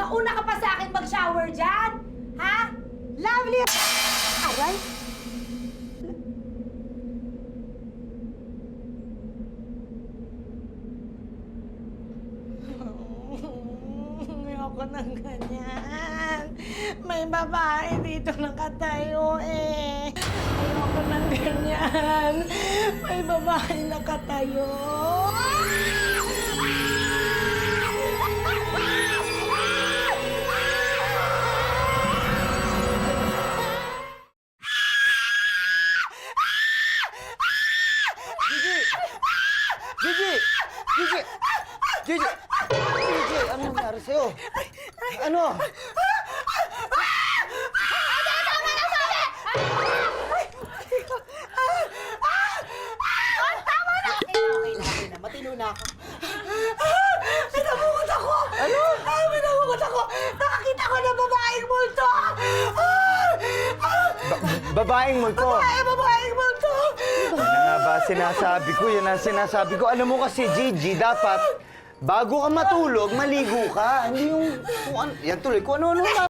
Mauna ka pa sa akin mag-shower dyan! Ha? Lovely! Aray! Ayoko ng ganyan. May babae dito nakatayo eh. Ayoko ng ganyan. May babae nakatayo. Gigi! Gigi! Gigi! Gigi! Gigi! Ano nangyari sa'yo? Ano? Okay na. Matino na ako. Pinabukot ako! Ano? Pinabukot ako! Nakakita ko ng babaeng multo! Babaeng multo. Babaeng multo! Yan na nga ba sinasabi ko? Yan ang sinasabi ko. Alam mo kasi, Gigi, dapat bago ka matulog, maligo ka. Hindi yung... Kung ano, yan tuloy, kung ano-ano na.